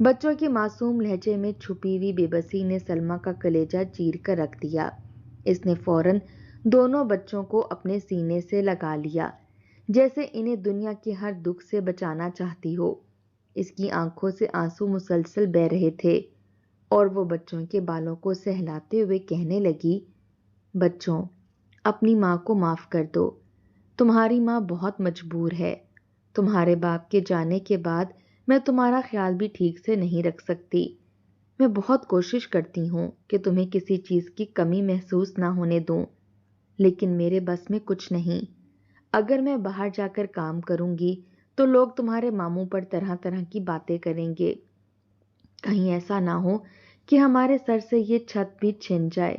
بچوں کے معصوم لہجے میں چھپی ہوئی بے بسی نے سلمہ کا کلیجہ چیر کر رکھ دیا۔ اس نے فوراً دونوں بچوں کو اپنے سینے سے لگا لیا، جیسے انہیں دنیا کے ہر دکھ سے بچانا چاہتی ہو۔ اس کی آنکھوں سے آنسو مسلسل بہہ رہے تھے اور وہ بچوں کے بالوں کو سہلاتے ہوئے کہنے لگی، بچوں، اپنی ماں کو معاف کر دو۔ تمہاری ماں بہت مجبور ہے۔ تمہارے باپ کے جانے کے بعد میں تمہارا خیال بھی ٹھیک سے نہیں رکھ سکتی۔ میں بہت کوشش کرتی ہوں کہ تمہیں کسی چیز کی کمی محسوس نہ ہونے دوں، لیکن میرے بس میں کچھ نہیں۔ اگر میں باہر جا کر کام کروں گی تو لوگ تمہارے ماموں پر طرح طرح کی باتیں کریں گے۔ کہیں ایسا نہ ہو کہ ہمارے سر سے یہ چھت بھی چھن جائے،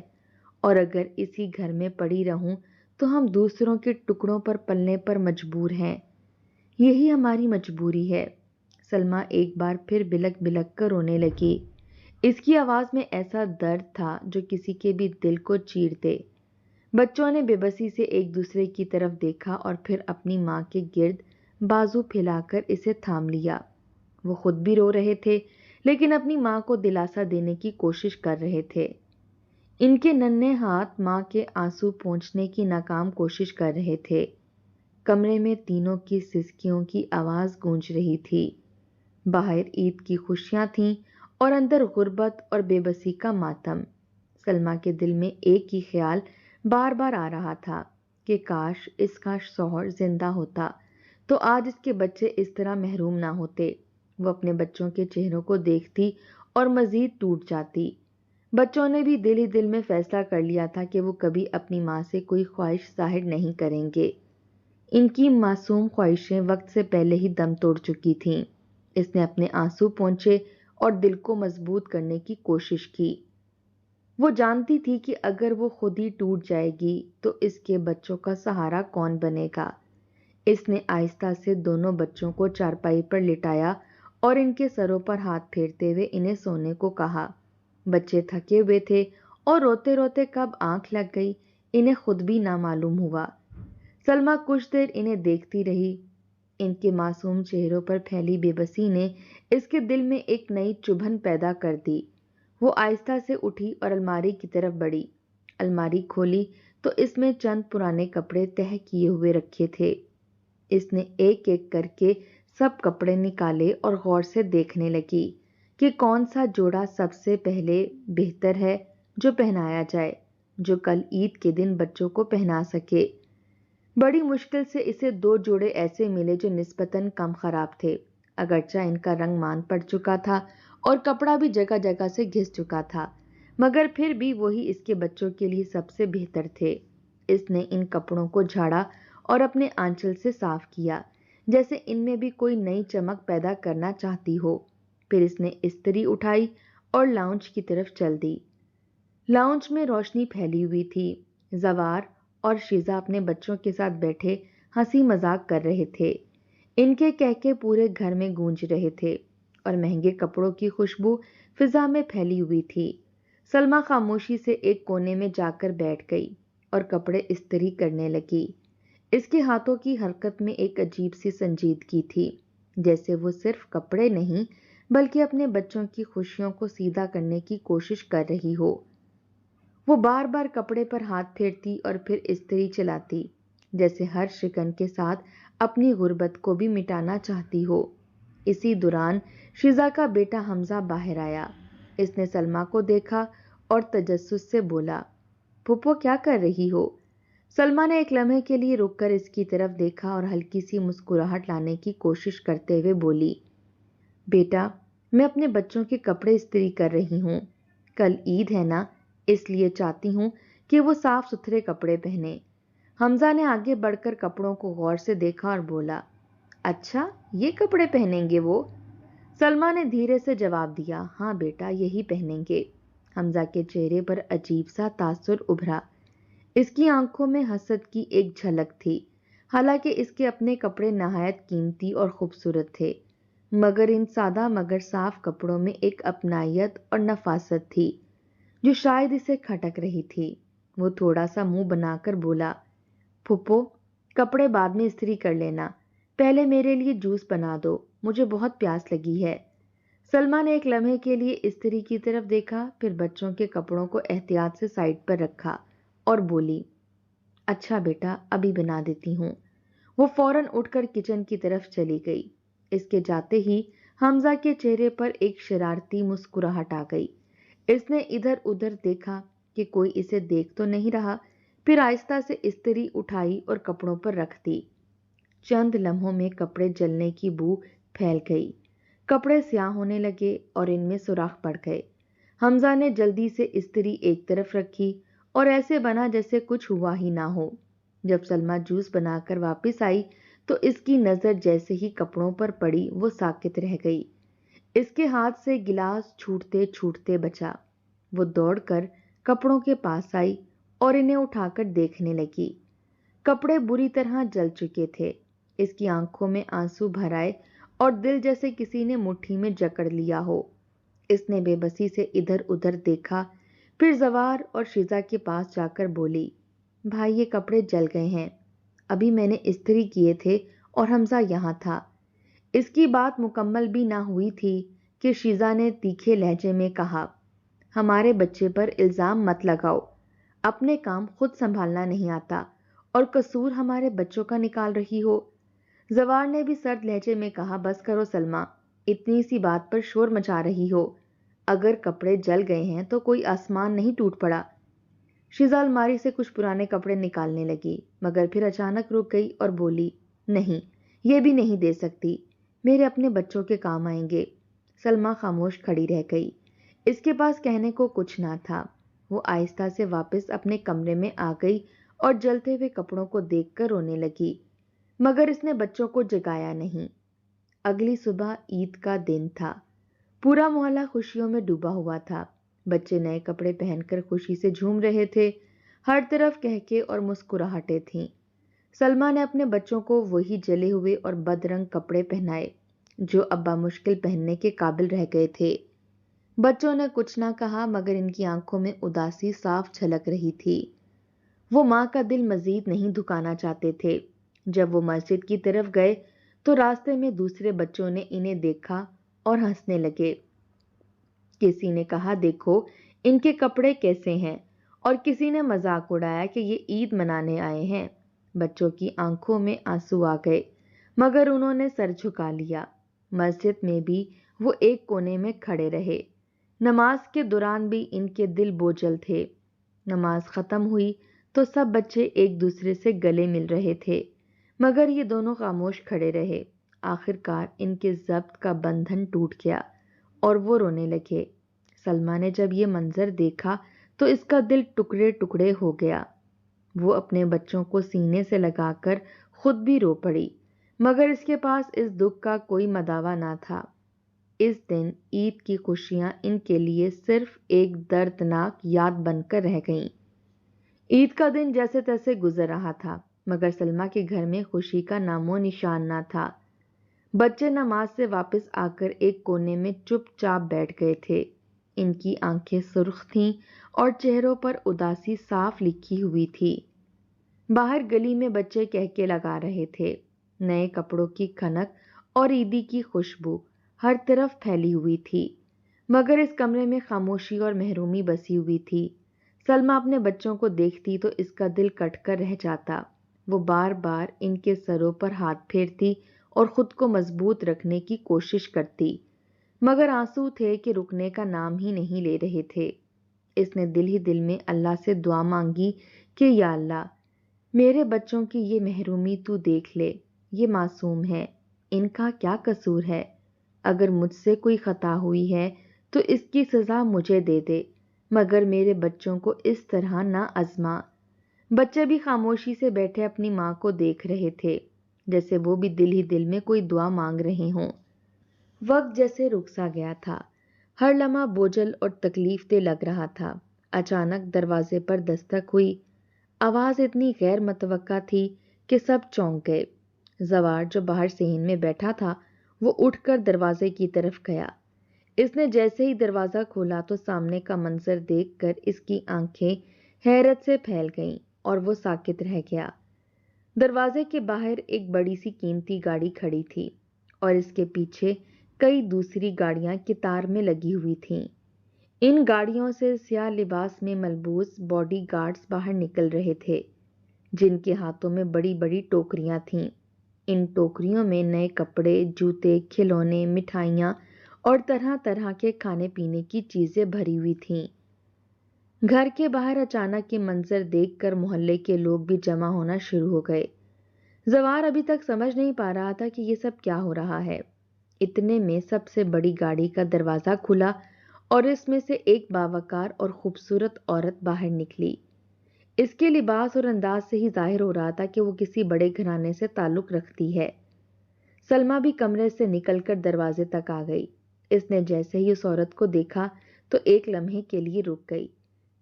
اور اگر اسی گھر میں پڑی رہوں تو ہم دوسروں کے ٹکڑوں پر پلنے پر مجبور ہیں۔ یہی ہماری مجبوری ہے۔ سلمہ ایک بار پھر بلک بلک کر رونے لگی۔ اس کی آواز میں ایسا درد تھا جو کسی کے بھی دل کو چیر دے۔ بچوں نے بے بسی سے ایک دوسرے کی طرف دیکھا اور پھر اپنی ماں کے گرد بازو پھیلا کر اسے تھام لیا۔ وہ خود بھی رو رہے تھے، لیکن اپنی ماں کو دلاسا دینے کی کوشش کر رہے تھے۔ ان کے ننھے ہاتھ ماں کے آنسو پونچھنے کی ناکام کوشش کر رہے تھے۔ کمرے میں تینوں کی سسکیوں کی آواز گونج رہی تھی۔ باہر عید کی خوشیاں تھیں اور اندر غربت اور بے بسی کا ماتم۔ سلمہ کے دل میں ایک ہی خیال بار بار آ رہا تھا کہ کاش اس کا شوہر زندہ ہوتا تو آج اس کے بچے اس طرح محروم نہ ہوتے۔ وہ اپنے بچوں کے چہروں کو دیکھتی اور مزید ٹوٹ جاتی۔ بچوں نے بھی دل ہی دل میں فیصلہ کر لیا تھا کہ وہ کبھی اپنی ماں سے کوئی خواہش ظاہر نہیں کریں گے۔ ان کی معصوم خواہشیں وقت سے پہلے ہی دم توڑ چکی تھیں۔ اس نے اپنے آنسو پونچھے اور دل کو مضبوط کرنے کی کوشش کی۔ وہ جانتی تھی کہ اگر وہ خود ہی ٹوٹ جائے گی تو اس کے بچوں کا سہارا کون بنے گا۔ اس نے آہستہ سے دونوں بچوں کو چارپائی پر لٹایا اور ان کے سروں پر ہاتھ پھیرتے ہوئے انہیں سونے کو کہا۔ بچے تھکے ہوئے تھے اور روتے روتے کب آنکھ لگ گئی انہیں خود بھی نہ معلوم ہوا۔ سلمہ کچھ دیر انہیں دیکھتی رہی۔ ان کے معصوم چہروں پر پھیلی بے بسی نے اس کے دل میں ایک نئی چبھن پیدا کر دی۔ وہ آہستہ سے اٹھی اور الماری کی طرف بڑھی۔ الماری کھولی تو اس میں چند پرانے کپڑے تہہ کیے ہوئے رکھے تھے۔ اس نے ایک ایک کر کے سب کپڑے نکالے اور غور سے دیکھنے لگی کہ کون سا جوڑا سب سے پہلے بہتر ہے جو پہنایا جائے، جو کل عید کے دن بچوں کو پہنا سکے۔ بڑی مشکل سے اسے 2 جوڑے ایسے ملے جو نسبتاً کم خراب تھے، اگرچہ ان کا رنگ مان پڑ چکا تھا اور کپڑا بھی جگہ جگہ سے گھس چکا تھا، مگر پھر بھی وہی اس کے بچوں کے لیے سب سے بہتر تھے۔ اس نے ان کپڑوں کو جھاڑا اور اپنے آنچل سے صاف کیا، جیسے ان میں بھی کوئی نئی چمک پیدا کرنا چاہتی ہو۔ پھر اس نے استری اٹھائی اور لاؤنج کی طرف چل دی۔ لاؤنج میں روشنی پھیلی ہوئی تھی۔ زوار اور شیزا اپنے بچوں کے ساتھ بیٹھے ہنسی مذاق کر رہے تھے۔ ان کے کہکے پورے گھر میں گونج رہے تھے اور مہنگے کپڑوں کی خوشبو فضا میں پھیلی ہوئی تھی۔ سلمہ خاموشی سے ایک کونے میں جا کر بیٹھ گئی اور کپڑے استری کرنے لگی۔ اس کے ہاتھوں کی حرکت میں ایک عجیب سی سنجیدگی تھی، جیسے وہ صرف کپڑے نہیں بلکہ اپنے بچوں کی خوشیوں کو سیدھا کرنے کی کوشش کر رہی ہو۔ وہ بار بار کپڑے پر ہاتھ پھیرتی اور پھر استری چلاتی، جیسے ہر شکن کے ساتھ اپنی غربت کو بھی مٹانا چاہتی ہو۔ اسی دوران شیزا کا بیٹا حمزہ باہر آیا۔ اس نے سلمہ کو دیکھا اور تجسس سے بولا، پھپھو کیا کر رہی ہو؟ سلمہ نے ایک لمحے کے لیے رک کر اس کی طرف دیکھا اور ہلکی سی مسکراہٹ لانے کی کوشش کرتے ہوئے بولی، بیٹا میں اپنے بچوں کے کپڑے استری کر رہی ہوں۔ کل عید ہے نا، اس لیے چاہتی ہوں کہ وہ صاف ستھرے کپڑے پہنے۔ حمزہ نے آگے بڑھ کر کپڑوں کو غور سے دیکھا اور بولا، اچھا یہ کپڑے پہنیں گے وہ؟ سلمہ نے دھیرے سے جواب دیا، ہاں بیٹا یہی پہنیں گے۔ حمزہ کے چہرے پر عجیب سا تاثر ابھرا۔ اس کی آنکھوں میں حسد کی ایک جھلک تھی، حالانکہ اس کے اپنے کپڑے نہایت قیمتی اور خوبصورت تھے، مگر ان سادہ مگر صاف کپڑوں میں ایک اپنائیت اور نفاست تھی جو شاید اسے کھٹک رہی تھی۔ وہ تھوڑا سا منہ بنا کر بولا، پھپھو کپڑے بعد میں استری کر لینا، پہلے میرے لیے جوس بنا دو، مجھے بہت پیاس لگی ہے۔ سلما نے ایک لمحے کے لیے استری کی طرف دیکھا، پھر بچوں کے کپڑوں کو احتیاط سے سائڈ پر رکھا اور بولی، اچھا بیٹا، ابھی بنا دیتی ہوں۔ وہ فوراً اٹھ کر کچن کی طرف چلی گئی۔ اس کے جاتے ہی حمزہ کے چہرے پر ایک شرارتی مسکراہٹ آ گئی۔ اس نے ادھر ادھر دیکھا کہ کوئی اسے دیکھ تو نہیں رہا، پھر آہستہ سے استری اٹھائی اور کپڑوں پر رکھ دی۔ چند لمحوں میں کپڑے جلنے کی بو پھیل گئی، کپڑے سیاہ ہونے لگے اور ان میں سوراخ پڑ گئے۔ حمزہ نے جلدی سے استری ایک طرف رکھی اور ایسے بنا جیسے کچھ ہوا ہی نہ ہو۔ جب سلما جوس بنا کر واپس آئی تو اس کی نظر جیسے ہی کپڑوں پر پڑی وہ ساکت رہ گئی۔ اس کے ہاتھ سے گلاس چھوٹتے چھوٹتے بچا۔ وہ دوڑ کر کپڑوں کے پاس آئی اور انہیں اٹھا کر دیکھنے لگی۔ کپڑے بری طرح جل چکے تھے۔ اس کی آنکھوں میں آنسو بھر آئے اور دل جیسے کسی نے مٹھی میں جکڑ لیا ہو۔ اس نے بے بسی سے ادھر ادھر دیکھا، پھر زوار اور شیزا کے پاس جا کر بولی، بھائی یہ کپڑے جل گئے ہیں، ابھی میں نے استری کیے تھے اور حمزہ یہاں تھا۔ اس کی بات مکمل بھی نہ ہوئی تھی کہ شیزا نے تیکھے لہجے میں کہا، ہمارے بچے پر الزام مت لگاؤ، اپنے کام خود سنبھالنا نہیں آتا اور قصور ہمارے بچوں کا نکال رہی ہو۔ زوار نے بھی سرد لہجے میں کہا، بس کرو سلما، اتنی سی بات پر شور مچا رہی ہو، اگر کپڑے جل گئے ہیں تو کوئی آسمان نہیں ٹوٹ پڑا۔ شیزا الماری سے کچھ پرانے کپڑے نکالنے لگی، مگر پھر اچانک رک گئی اور بولی، نہیں، یہ بھی نہیں دے سکتی، میرے اپنے بچوں کے کام آئیں گے۔ سلما خاموش کھڑی رہ گئی، اس کے پاس کہنے کو کچھ نہ تھا۔ وہ آہستہ سے واپس اپنے کمرے میں آ گئی اور جلتے ہوئے کپڑوں کو دیکھ کر رونے لگی، مگر اس نے بچوں کو جگایا نہیں۔ اگلی صبح عید کا دن تھا، پورا محلہ خوشیوں میں ڈوبا ہوا تھا۔ بچے نئے کپڑے پہن کر خوشی سے جھوم رہے تھے، ہر طرف کہکے اور مسکراہٹیں تھیں۔ سلما نے اپنے بچوں کو وہی جلے ہوئے اور بد رنگ کپڑے پہنائے جو ابا مشکل پہننے کے قابل رہ گئے تھے۔ بچوں نے کچھ نہ کہا، مگر ان کی آنکھوں میں اداسی صاف جھلک رہی تھی۔ وہ ماں کا دل مزید نہیں دکھانا چاہتے تھے۔ جب وہ مسجد کی طرف گئے تو راستے میں دوسرے بچوں نے انہیں دیکھا اور ہنسنے لگے۔ کسی نے کہا، دیکھو ان کے کپڑے کیسے ہیں، اور کسی نے مذاق اڑایا کہ یہ عید منانے آئے ہیں۔ بچوں کی آنکھوں میں آنسو آ گئے، مگر انہوں نے سر جھکا لیا۔ مسجد میں بھی وہ ایک کونے میں کھڑے رہے۔ نماز کے دوران بھی ان کے دل بوجھل تھے۔ نماز ختم ہوئی تو سب بچے ایک دوسرے سے گلے مل رہے تھے، مگر یہ دونوں خاموش کھڑے رہے۔ آخر کار ان کے ضبط کا بندھن ٹوٹ گیا اور وہ رونے لگے۔ سلما نے جب یہ منظر دیکھا تو اس کا دل ٹکڑے ٹکڑے ہو گیا۔ وہ اپنے بچوں کو سینے سے لگا کر خود بھی رو پڑی، مگر اس کے پاس اس دکھ کا کوئی مداوا نہ تھا۔ اس دن عید کی خوشیاں ان کے لیے صرف ایک دردناک یاد بن کر رہ گئیں۔ عید کا دن جیسے تیسے گزر رہا تھا، مگر سلما کے گھر میں خوشی کا نام و نشان نہ تھا۔ بچے نماز سے واپس آ کر ایک کونے میں چپ چاپ بیٹھ گئے تھے۔ ان کی آنکھیں سرخ تھیں اور چہروں پر اداسی صاف لکھی ہوئی تھی۔ باہر گلی میں بچے کہکے لگا رہے تھے۔ نئے کپڑوں کی کھنک اور عیدی کی خوشبو ہر طرف پھیلی ہوئی تھی، مگر اس کمرے میں خاموشی اور محرومی بسی ہوئی تھی۔ سلما اپنے بچوں کو دیکھتی تو اس کا دل کٹ کر رہ جاتا۔ وہ بار بار ان کے سروں پر ہاتھ پھیرتی اور خود کو مضبوط رکھنے کی کوشش کرتی، مگر آنسو تھے کہ رکنے کا نام ہی نہیں لے رہے تھے۔ اس نے دل ہی دل میں اللہ سے دعا مانگی کہ یا اللہ، میرے بچوں کی یہ محرومی تو دیکھ لے، یہ معصوم ہے، ان کا کیا قصور ہے؟ اگر مجھ سے کوئی خطا ہوئی ہے تو اس کی سزا مجھے دے دے، مگر میرے بچوں کو اس طرح نہ آزما۔ بچے بھی خاموشی سے بیٹھے اپنی ماں کو دیکھ رہے تھے، جیسے وہ بھی دل ہی دل میں کوئی دعا مانگ رہے ہوں۔ وقت جیسے رک سا گیا تھا، ہر لمحہ بوجھل اور تکلیف دہ لگ رہا تھا۔ اچانک دروازے پر دستک ہوئی۔ آواز اتنی غیر متوقع تھی کہ سب چونک گئے۔ زوار جو باہر صحن میں بیٹھا تھا وہ اٹھ کر دروازے کی طرف گیا۔ اس نے جیسے ہی دروازہ کھولا تو سامنے کا منظر دیکھ کر اس کی آنکھیں حیرت سے پھیل گئیں اور وہ ساکت رہ گیا۔ دروازے کے باہر ایک بڑی سی قیمتی گاڑی کھڑی تھی اور اس کے پیچھے کئی دوسری گاڑیاں قطار میں لگی ہوئی تھیں۔ ان گاڑیوں سے سیاہ لباس میں ملبوس باڈی گارڈز باہر نکل رہے تھے، جن کے ہاتھوں میں بڑی بڑی ٹوکریاں تھیں۔ ان ٹوکریوں میں نئے کپڑے، جوتے، کھلونے، مٹھائیاں اور طرح طرح کے کھانے پینے کی چیزیں بھری ہوئی تھیں۔ گھر کے باہر اچانک یہ منظر دیکھ کر محلے کے لوگ بھی جمع ہونا شروع ہو گئے۔ زوار ابھی تک سمجھ نہیں پا رہا تھا کہ یہ سب کیا ہو رہا ہے۔ اتنے میں سب سے بڑی گاڑی کا دروازہ کھلا اور اس میں سے ایک باوقار اور خوبصورت عورت باہر نکلی۔ اس کے لباس اور انداز سے ہی ظاہر ہو رہا تھا کہ وہ کسی بڑے گھرانے سے تعلق رکھتی ہے۔ سلمیٰ بھی کمرے سے نکل کر دروازے تک آ گئی۔ اس نے جیسے ہی اس عورت کو دیکھا تو ایک لمحے کے لیے رک گئی،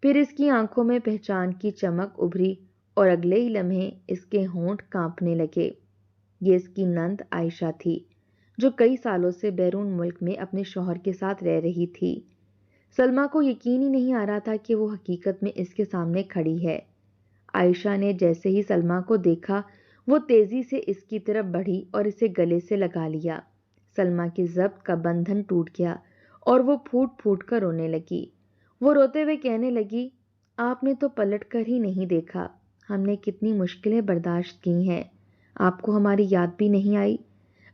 پھر اس کی آنکھوں میں پہچان کی چمک ابھری اور اگلے ہی لمحے اس کے ہونٹ کانپنے لگے۔ یہ اس کی نند عائشہ تھی، جو کئی سالوں سے بیرون ملک میں اپنے شوہر کے ساتھ رہ رہی تھی۔ سلمیٰ کو یقین ہی نہیں آ رہا تھا کہ وہ حقیقت میں اس کے سامنے کھڑی ہے۔ عائشہ نے جیسے ہی سلمیٰ کو دیکھا، وہ تیزی سے اس کی طرف بڑھی اور اسے گلے سے لگا لیا۔ سلمیٰ کی ضبط کا بندھن ٹوٹ گیا اور وہ پھوٹ پھوٹ کر رونے لگی۔ وہ روتے ہوئے کہنے لگی، آپ نے تو پلٹ کر ہی نہیں دیکھا، ہم نے کتنی مشکلیں برداشت کی ہیں، آپ کو ہماری یاد بھی نہیں آئی؟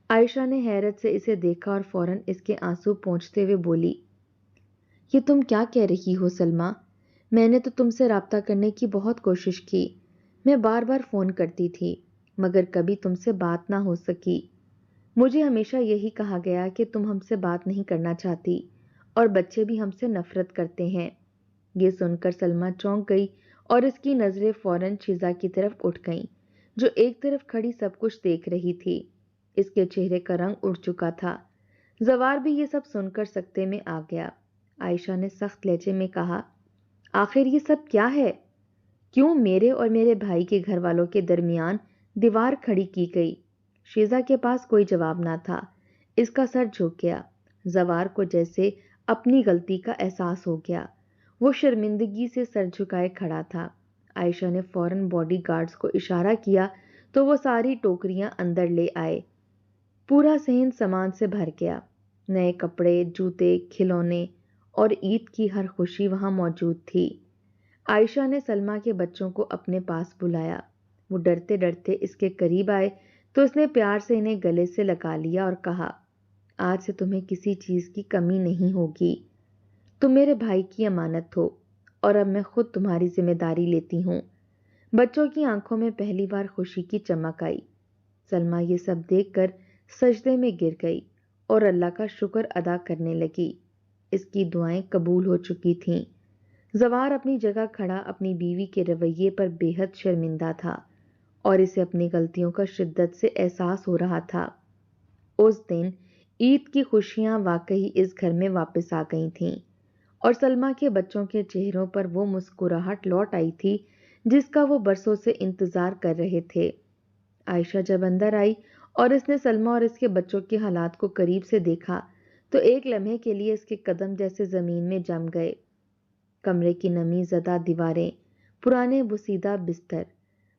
عائشہ نے حیرت سے اسے دیکھا اور فوراً اس کے آنسو پونچھتے ہوئے بولی، یہ تم کیا کہہ رہی ہو سلمیٰ؟ میں نے تو تم سے رابطہ کرنے کی بہت کوشش کی، میں بار بار فون کرتی تھی، مگر کبھی تم سے بات نہ ہو سکی۔ مجھے ہمیشہ یہی کہا گیا کہ تم ہم سے بات نہیں کرنا چاہتی اور بچے بھی ہم سے نفرت کرتے ہیں۔ یہ سن کر سلمیٰ چونک گئی اور اس کی نظریں فوراً شیزہ کی طرف اٹھ گئیں، جو ایک طرف کھڑی سب کچھ دیکھ رہی تھی۔ اس کے چہرے کا رنگ اڑ چکا تھا۔ زوار بھی یہ سب سن کر سکتے میں آ گیا۔ عائشہ نے سخت لہجے میں کہا، آخر یہ سب کیا ہے؟ کیوں میرے اور میرے بھائی کے گھر والوں کے درمیان دیوار کھڑی کی گئی؟ شیزہ کے پاس کوئی جواب نہ تھا۔ اس کا سر جھک گیا۔ زوار کو جیسے اپنی غلطی کا احساس ہو گیا۔ وہ شرمندگی سے سر جھکائے کھڑا تھا۔ عائشہ نے فوراً باڈی گارڈز کو اشارہ کیا تو وہ ساری ٹوکریاں اندر لے آئے۔ پورا صحن سامان سے بھر گیا۔ نئے کپڑے، جوتے، کھلونے اور عید کی ہر خوشی وہاں موجود تھی۔ عائشہ نے سلمیٰ کے بچوں کو اپنے پاس بلایا۔ وہ ڈرتے ڈرتے اس کے قریب آئے تو اس نے پیار سے انہیں گلے سے لگا لیا اور کہا، آج سے تمہیں کسی چیز کی کمی نہیں ہوگی، تم میرے بھائی کی امانت ہو اور اب میں خود تمہاری ذمہ داری لیتی ہوں۔ بچوں کی آنکھوں میں پہلی بار خوشی کی چمک آئی۔ سلمیٰ یہ سب دیکھ کر سجدے میں گر گئی اور اللہ کا شکر ادا کرنے لگی۔ اس کی دعائیں قبول ہو چکی تھیں۔ زوار اپنی جگہ کھڑا اپنی بیوی کے رویے پر بے حد شرمندہ تھا اور اسے اپنی غلطیوں کا شدت سے احساس ہو رہا تھا۔ اس دن عید کی خوشیاں واقعی اس گھر میں واپس آ گئی تھیں اور سلمیٰ کے بچوں کے چہروں پر وہ مسکراہٹ لوٹ آئی تھی جس کا وہ برسوں سے انتظار کر رہے تھے۔ عائشہ جب اندر آئی اور اس نے سلمیٰ اور اس کے بچوں کے حالات کو قریب سے دیکھا تو ایک لمحے کے لیے اس کے قدم جیسے زمین میں جم گئے۔ کمرے کی نمی زدہ دیواریں، پرانے بوسیدہ بستر،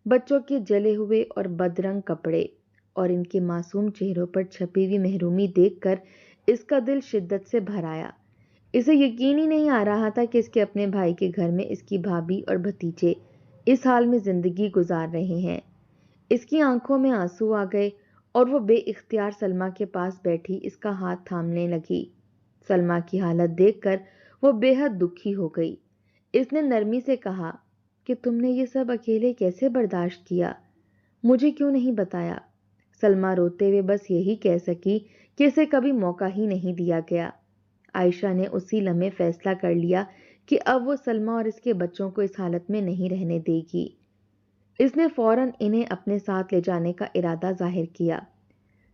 بچوں کے جلے ہوئے اور بدرنگ کپڑے اور ان کے معصوم چہروں پر چھپی ہوئی محرومی دیکھ کر اس کا دل شدت سے بھر آیا۔ اسے یقین ہی نہیں آ رہا تھا کہ اس کے اپنے بھائی کے گھر میں اس کی بھابھی اور بھتیجے اس حال میں زندگی گزار رہے ہیں۔ اس کی آنکھوں میں آنسو آ گئے اور وہ بے اختیار سلمیٰ کے پاس بیٹھی اس کا ہاتھ تھامنے لگی۔ سلمیٰ کی حالت دیکھ کر وہ بے حد دکھی ہو گئی۔ اس نے نرمی سے کہا کہ تم نے یہ سب اکیلے کیسے برداشت کیا؟ مجھے کیوں نہیں بتایا؟ سلمیٰ روتے ہوئے بس یہی کہہ سکی کہ اسے کبھی موقع ہی نہیں دیا گیا۔ عائشہ نے اسی لمحے فیصلہ کر لیا کہ اب وہ سلمیٰ اور اس کے بچوں کو اس حالت میں نہیں رہنے دے گی۔ اس نے فوراً انہیں اپنے ساتھ لے جانے کا ارادہ ظاہر کیا۔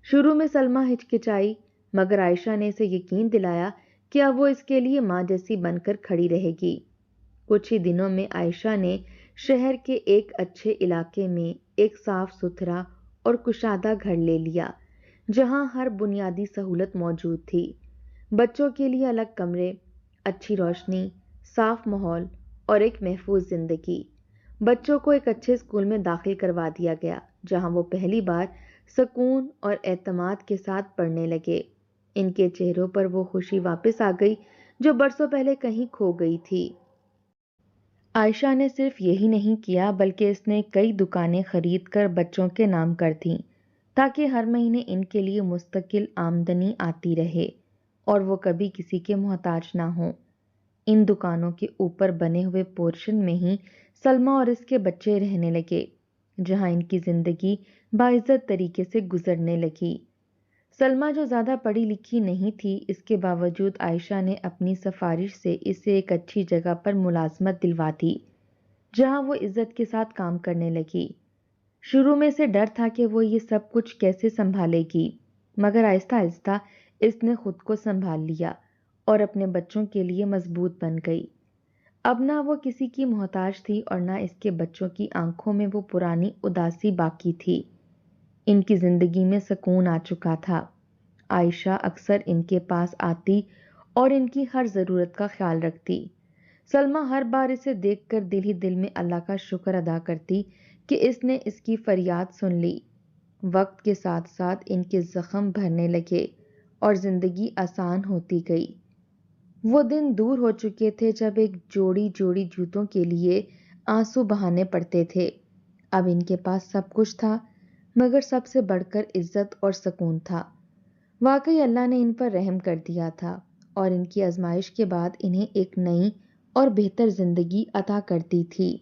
شروع میں سلمیٰ ہچکچائی، مگر عائشہ نے اسے یقین دلایا کہ اب وہ اس کے لیے ماں جیسی بن کر کھڑی رہے گی۔ کچھ ہی دنوں میں عائشہ نے شہر کے ایک اچھے علاقے میں ایک صاف ستھرا اور کشادہ گھر لے لیا، جہاں ہر بنیادی سہولت موجود تھی۔ بچوں کے لیے الگ کمرے، اچھی روشنی، صاف ماحول اور ایک محفوظ زندگی۔ بچوں کو ایک اچھے اسکول میں داخل کروا دیا گیا، جہاں وہ پہلی بار سکون اور اعتماد کے ساتھ پڑھنے لگے۔ ان کے چہروں پر وہ خوشی واپس آ گئی جو برسوں پہلے کہیں کھو گئی تھی۔ عائشہ نے صرف یہی نہیں کیا بلکہ اس نے کئی دکانیں خرید کر بچوں کے نام کر دیں تاکہ ہر مہینے ان کے لیے مستقل آمدنی آتی رہے اور وہ کبھی کسی کے محتاج نہ ہوں۔ ان دکانوں کے اوپر بنے ہوئے پورشن میں ہی سلمیٰ اور اس کے بچے رہنے لگے، جہاں ان کی زندگی باعزت طریقے سے گزرنے لگی۔ سلمیٰ جو زیادہ پڑھی لکھی نہیں تھی، اس کے باوجود عائشہ نے اپنی سفارش سے اسے ایک اچھی جگہ پر ملازمت دلوا دی، جہاں وہ عزت کے ساتھ کام کرنے لگی۔ شروع میں سے ڈر تھا کہ وہ یہ سب کچھ کیسے سنبھالے گی، مگر آہستہ آہستہ اس نے خود کو سنبھال لیا اور اپنے بچوں کے لیے مضبوط بن گئی۔ اب نہ وہ کسی کی محتاج تھی اور نہ اس کے بچوں کی آنکھوں میں وہ پرانی اداسی باقی تھی۔ ان کی زندگی میں سکون آ چکا تھا۔ عائشہ اکثر ان کے پاس آتی اور ان کی ہر ضرورت کا خیال رکھتی۔ سلمیٰ ہر بار اسے دیکھ کر دل ہی دل میں اللہ کا شکر ادا کرتی کہ اس نے اس کی فریاد سن لی۔ وقت کے ساتھ ساتھ ان کے زخم بھرنے لگے اور زندگی آسان ہوتی گئی۔ وہ دن دور ہو چکے تھے جب ایک جوڑی جوتوں کے لیے آنسو بہانے پڑتے تھے۔ اب ان کے پاس سب کچھ تھا، مگر سب سے بڑھ کر عزت اور سکون تھا۔ واقعی اللہ نے ان پر رحم کر دیا تھا اور ان کی آزمائش کے بعد انہیں ایک نئی اور بہتر زندگی عطا کر دی تھی۔